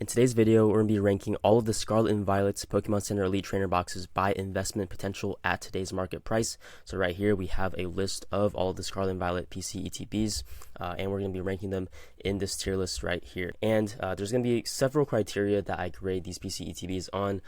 today's video, we're going to be ranking all of the Scarlet and Violet Pokemon Center Elite Trainer boxes by investment potential at today's market price. So right here, we have a list of all of the Scarlet and Violet PC ETBs, and we're going to be ranking them in this tier list right here. And there's going to be several criteria that I grade these PC ETBs on.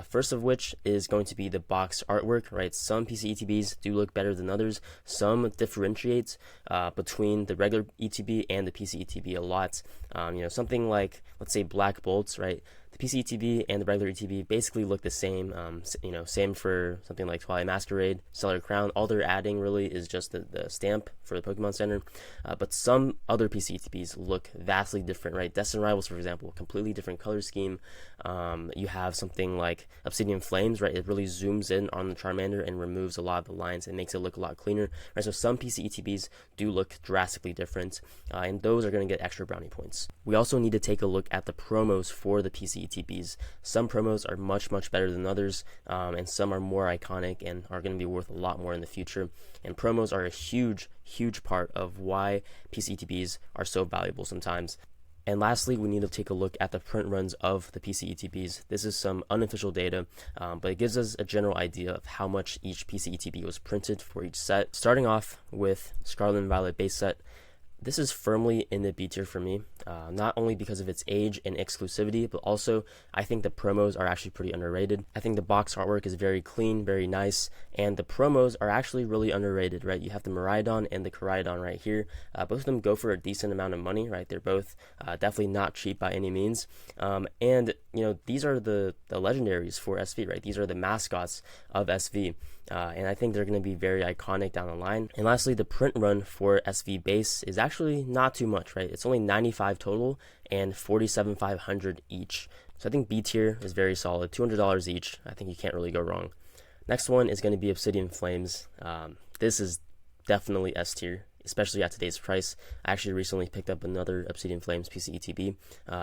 First of which is going to be the box artwork, right? Some PC ETBs do look better than others. Some differentiates between the regular ETB and the PC ETB a lot. Something like, let's say, Black Bolts, right? The PC ETB and the regular ETB basically look the same. Same for something like Twilight Masquerade, Stellar Crown. All they're adding really is just the stamp for the Pokemon Center. But some other PC ETBs look vastly different, right? Destined Rivals, for example, completely different color scheme. You have something like Obsidian Flames, right? It really zooms in on the Charmander and removes a lot of the lines and makes it look a lot cleaner, right? So some PC ETBs do look drastically different, and those are going to get extra brownie points. We also need to take a look at the promos for the PC ETBs. Some promos are much better than others, and some are more iconic and are going to be worth a lot more in the future. And promos are a huge part of why PC ETBs are so valuable sometimes. And lastly, we need to take a look at the print runs of the PC ETBs. This is some unofficial data, but it gives us a general idea of how much each PC ETB was printed for each set. Starting off with Scarlet and Violet base set, this is firmly in the B tier for me, not only because of its age and exclusivity, but also I think the promos are actually pretty underrated. I think the box artwork is very clean, very nice, and the promos are actually really underrated, right? You have the Miraidon and the Koraidon right here. Both of them go for a decent amount of money, right? They're both definitely not cheap by any means. And these are the legendaries for SV, right? These are the mascots of SV. And I think they're going to be very iconic down the line. And lastly, the print run for SV base is actually not too much, right? It's only 95 total and 47,500 each. So I think B tier is very solid, $200 each. I think you can't really go wrong. Next one is going to be Obsidian Flames. This is definitely S tier, especially at today's price. I actually recently picked up another Obsidian Flames PC ETB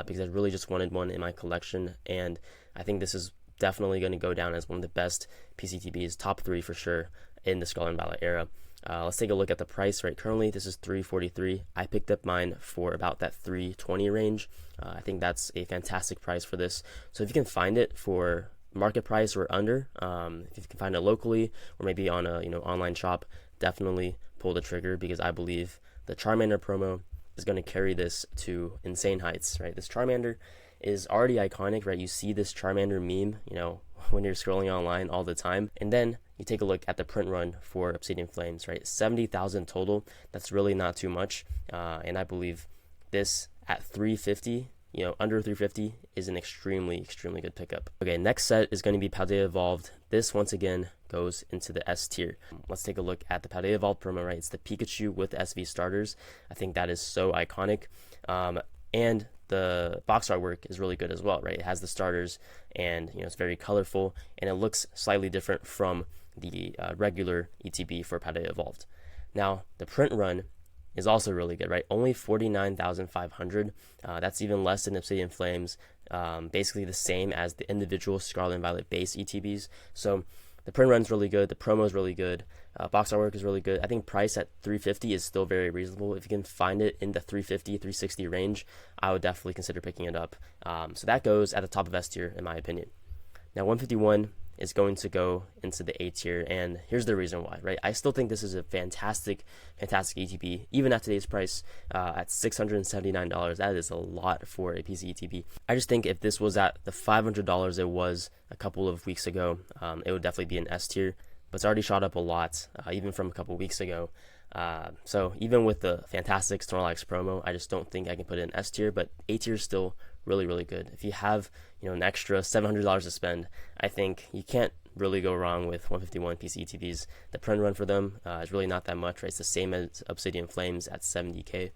because I really just wanted one in my collection, and I think this is definitely going to go down as one of the best PC ETBs, top 3 for sure in the Scarlet and Violet era. Let's take a look at the price. Right, currently this is $343. I picked up mine for about that $320 range. I think that's a fantastic price for this. So if you can find it for market price or under, if you can find it locally or maybe on a online shop, definitely pull the trigger, because I believe the Charmander promo is going to carry this to insane heights. Right, this Charmander is already iconic, right? You see this Charmander meme, when you're scrolling online all the time. And then you take a look at the print run for Obsidian Flames, right? 70,000 total. That's really not too much. And I believe this at 350, under 350 is an extremely good pickup. Okay, next set is going to be Paldea Evolved. This once again goes into the S tier. Let's take a look at the Paldea Evolved promo, right? It's the Pikachu with SV starters. I think that is so iconic. And the box artwork is really good as well, right? It has the starters, and it's very colorful, and it looks slightly different from the regular ETB for Paldea Evolved. Now, the print run is also really good, right? Only 49,500. That's even less than Obsidian Flames. Basically the same as the individual Scarlet and Violet base ETBs. So the print run's really good. The promo is really good. Box artwork is really good. I think price at $350 is still very reasonable. If you can find it in the $350, $360 range, I would definitely consider picking it up. So that goes at the top of S tier, in my opinion. Now, 151 is going to go into the A tier, and here's the reason why, right? I still think this is a fantastic ETB, even at today's price, at $679. That is a lot for a PC ETB. I just think if this was at the $500 it was a couple of weeks ago, it would definitely be an S tier, but it's already shot up a lot, even from a couple weeks ago. So even with the fantastic Snorlax promo, I just don't think I can put it in S tier, but A tier is still really good. If you have an extra $700 to spend, I think you can't really go wrong with 151 PC ETBs. The print run for them is really not that much, right? It's the same as Obsidian Flames at 70k.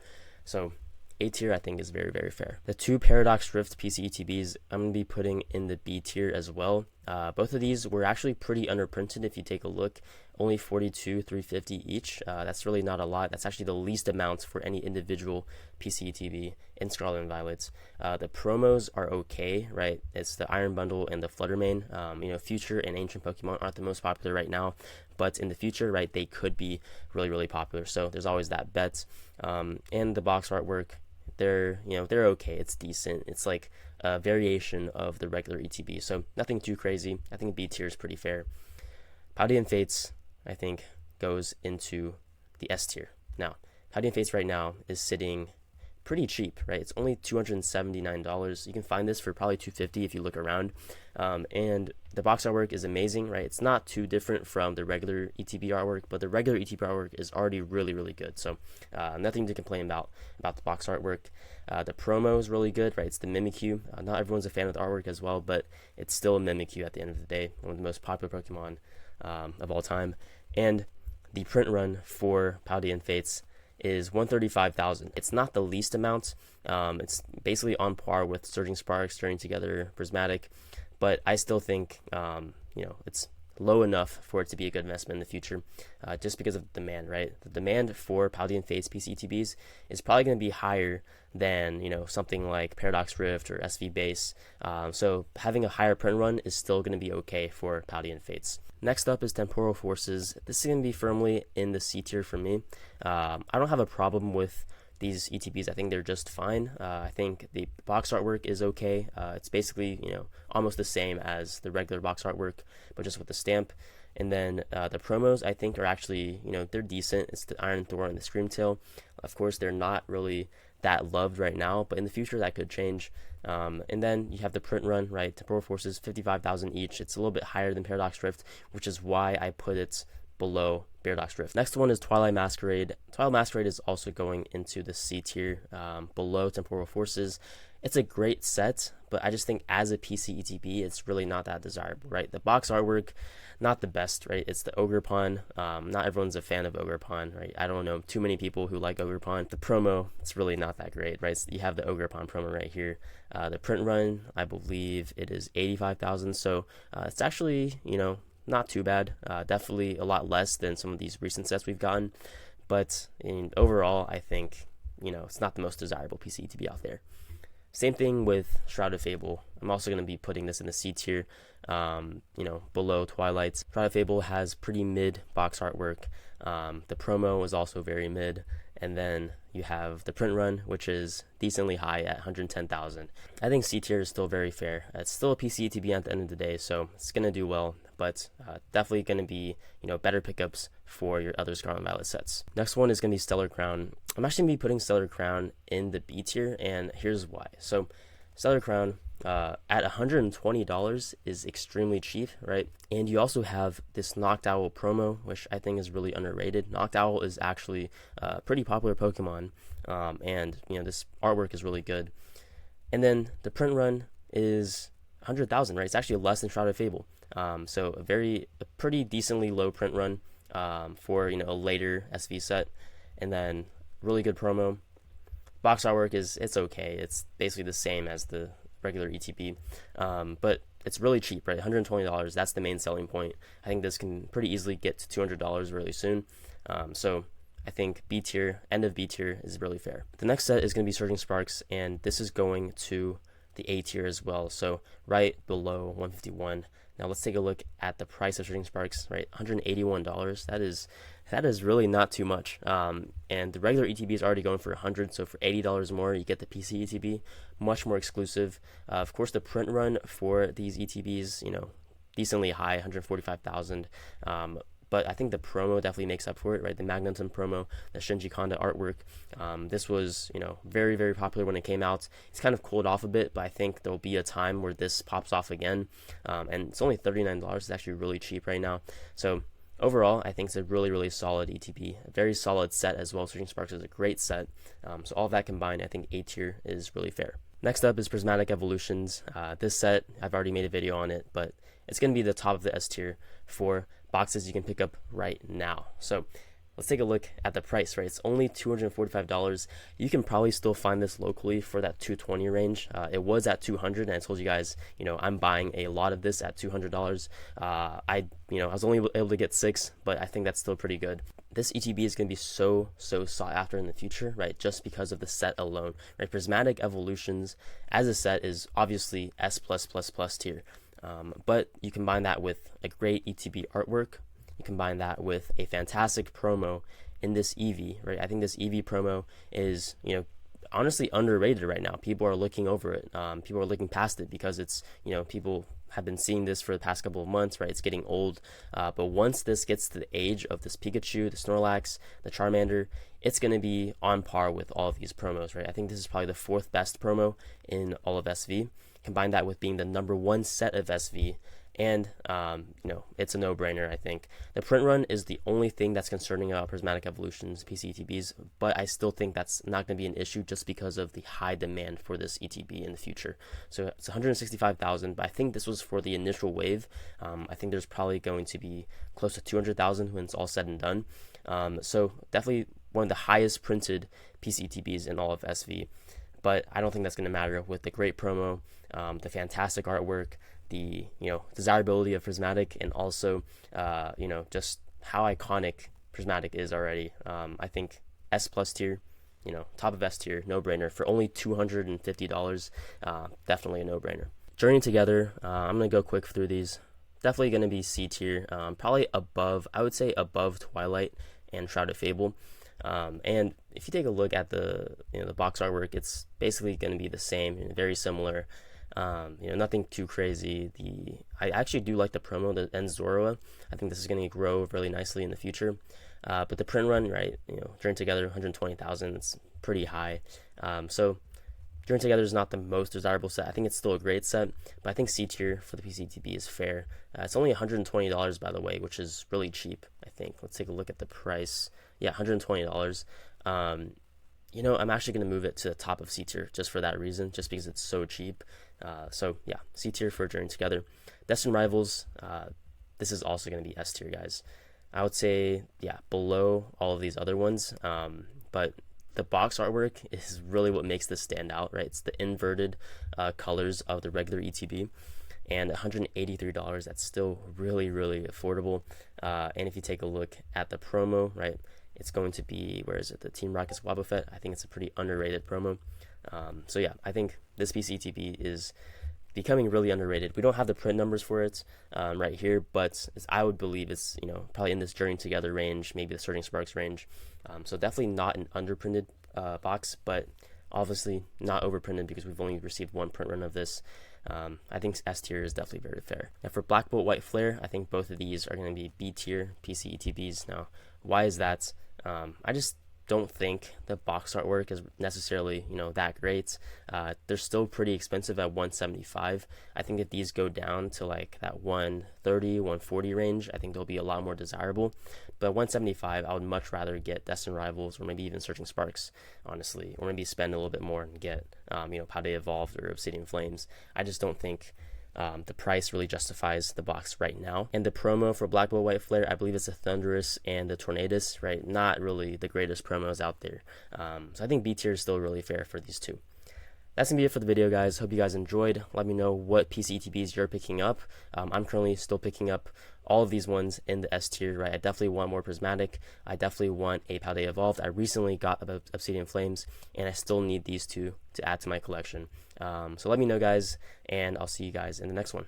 So A tier I think is very fair. The two Paradox Rift PC ETBs I'm going to be putting in the B tier as well. Both of these were actually pretty underprinted if you take a look. Only 42,350 each. That's really not a lot. That's actually the least amount for any individual PC ETB in Scarlet and Violet. The promos are okay, right? It's the Iron Bundle and the Fluttermane. Future and Ancient Pokemon aren't the most popular right now, but in the future, right, they could be really popular. So there's always that bet. And the box artwork, they're, they're okay. It's decent. It's like a variation of the regular ETB, so nothing too crazy. I think B tier is pretty fair. Paldea Fates, I think, goes into the S tier. Now, Paldea Fates right now is sitting pretty cheap, right? It's only $279. You can find this for probably $250 if you look around. And the box artwork is amazing, right? It's not too different from the regular ETB artwork, but the regular ETB artwork is already really, really good. So nothing to complain about the box artwork. The promo is really good, right? It's the Mimikyu. Not everyone's a fan of the artwork as well, but it's still a Mimikyu at the end of the day, one of the most popular Pokemon of all time. And the print run for Paldea Fates is 135,000. It's not the least amount. It's basically on par with Surging Sparks, Journey Together, Prismatic, but I still think it's low enough for it to be a good investment in the future, just because of demand, right? The demand for Paldea Fates PC ETBs is probably going to be higher than something like Paradox Rift or SV Base. So having a higher print run is still going to be okay for Paldea Fates. Next up is Temporal Forces. This is going to be firmly in the C tier for me. I don't have a problem with these ETBs. I think they're just fine. I think the box artwork is okay. It's basically, almost the same as the regular box artwork, but just with the stamp. And then the promos, I think, are actually, they're decent. It's the Iron Thor and the Screamtail. Of course, they're not really that loved right now, but in the future that could change. And then you have the print run, right? Temporal Forces, 55,000 each. It's a little bit higher than Paradox Rift, which is why I put it below Paradox Rift. Next one is Twilight Masquerade. Twilight Masquerade is also going into the C tier, below Temporal Forces. It's a great set, but I just think as a PC ETB, it's really not that desirable, right? The box artwork, not the best, right? It's the Ogerpon. Not everyone's a fan of Ogerpon, right? I don't know too many people who like Ogerpon. The promo, it's really not that great, right? So you have the Ogerpon promo right here. The print run, I believe it is 85,000. So it's actually, not too bad. Definitely a lot less than some of these recent sets we've gotten. But overall, I think, it's not the most desirable PC ETB out there. Same thing with Shrouded Fable. I'm also going to be putting this in the C tier, below Twilight. Shrouded Fable has pretty mid box artwork. The promo is also very mid. And then you have the print run, which is decently high at 110,000. I think C tier is still very fair. It's still a PC ETB at the end of the day, so it's going to do well, but definitely going to be, better pickups for your other Scarlet and Violet sets. Next one is going to be Stellar Crown. I'm actually going to be putting Stellar Crown in the B tier, and here's why. So Stellar Crown at $120 is extremely cheap, right? And you also have this Knocked Owl promo, which I think is really underrated. Knocked Owl is actually a pretty popular Pokemon, and this artwork is really good. And then the print run is 100,000, right? It's actually less than Shrouded Fable. So a pretty decently low print run for a later SV set, and then really good promo. Box artwork it's okay. It's basically the same as the regular ETB, but it's really cheap, right? $120. That's the main selling point. I think this can pretty easily get to $200 really soon. So I think B tier, end of B tier is really fair. The next set is going to be Surging Sparks, and this is going to the A tier as well. So right below 151. Now let's take a look at the price of Surging Sparks, right? $181. That is really not too much. And the regular ETB is already going for $100, so for $80 more, you get the PC ETB, much more exclusive. Of course, the print run for these ETBs, decently high, 145,000. But I think the promo definitely makes up for it, right? The Magneton promo, the Shinji Kanda artwork. This was, very, very popular when it came out. It's kind of cooled off a bit, but I think there'll be a time where this pops off again. And it's only $39. It's actually really cheap right now. So overall, I think it's a really, really solid ETB. A very solid set as well. Surging Sparks is a great set. So all of that combined, I think A tier is really fair. Next up is Prismatic Evolutions. This set, I've already made a video on it, but it's going to be the top of the S tier for boxes you can pick up right now. So let's take a look at the price, right? It's only $245. You can probably still find this locally for that $220 range. It was at $200, and I told you guys, I'm buying a lot of this at $200. I was only able to get 6, but I think that's still pretty good. This ETB is going to be so sought after in the future, right? Just because of the set alone, right? Prismatic Evolutions as a set is obviously S+++ tier. But you combine that with a great ETB artwork, you combine that with a fantastic promo in this EV, right? I think this EV promo is, honestly underrated right now. People are looking over it. People are looking past it because it's, people have been seeing this for the past couple of months, right? It's getting old. But once this gets to the age of this Pikachu, the Snorlax, the Charmander, it's going to be on par with all of these promos, right? I think this is probably the 4th best promo in all of SV. Combine that with being the #1 set of SV, and it's a no-brainer. I think the print run is the only thing that's concerning about Prismatic Evolutions PC ETBs, but I still think that's not going to be an issue just because of the high demand for this ETB in the future. So it's 165,000, but I think this was for the initial wave. I think there's probably going to be close to 200,000 when it's all said and done. So definitely one of the highest printed PC ETBs in all of SV, but I don't think that's going to matter with the great promo, the fantastic artwork, the desirability of Prismatic, and also just how iconic Prismatic is already. I think S+ tier, top of S tier, no brainer for only $250. Definitely a no brainer. Journeying Together, I'm gonna go quick through these. Definitely gonna be C tier, probably above. I would say above Twilight and Shrouded Fable. And if you take a look at the box artwork, it's basically going to be the same, very similar. Nothing too crazy. I actually do like the promo, the Enzora. I think this is going to grow really nicely in the future. But the print run, right? Journey Together, 120,000. It's pretty high. So Journey Together is not the most desirable set. I think it's still a great set, but I think C tier for the PCTB is fair. It's only $120, by the way, which is really cheap, I think. Let's take a look at the price. Yeah, $120. I'm actually going to move it to the top of C tier just for that reason, just because it's so cheap. So yeah, C tier for Journey Together. Destined Rivals, this is also going to be S tier, guys. I would say, yeah, below all of these other ones, but the box artwork is really what makes this stand out, right? It's the inverted colors of the regular ETB, and $183, that's still really, really affordable. And if you take a look at the promo, right, it's going to be, where is it, the Team Rocket's Wobbuffet. I think it's a pretty underrated promo. So yeah, I think this PC ETB is becoming really underrated. We don't have the print numbers for it right here, but I would believe it's probably in this Journey Together range, maybe the Surging Sparks range. So definitely not an underprinted box, but obviously not overprinted because we've only received one print run of this. I think S tier is definitely very fair. Now for Black Bolt White Flare, I think both of these are going to be B tier PC ETBs. Now, why is that? I just don't think the box artwork is necessarily that great. They're still pretty expensive at $175. I think if these go down to like that $130, $140 range, I think they'll be a lot more desirable. But $175, I would much rather get Destined Rivals or maybe even Surging Sparks, honestly, or maybe spend a little bit more and get Paldea Evolved or Obsidian Flames. I just don't think the price really justifies the box right now. And the promo for Black Bolt White Flare, I believe it's a Thunderous and the Tornadus, right? Not really the greatest promos out there. So I think B tier is still really fair for these two. That's going to be it for the video, guys. Hope you guys enjoyed. Let me know what PC ETBs you're picking up. I'm currently still picking up all of these ones in the S tier, right? I definitely want more Prismatic. I definitely want a Paldea Evolved. I recently got Obsidian Flames, and I still need these two to add to my collection. So let me know, guys, and I'll see you guys in the next one.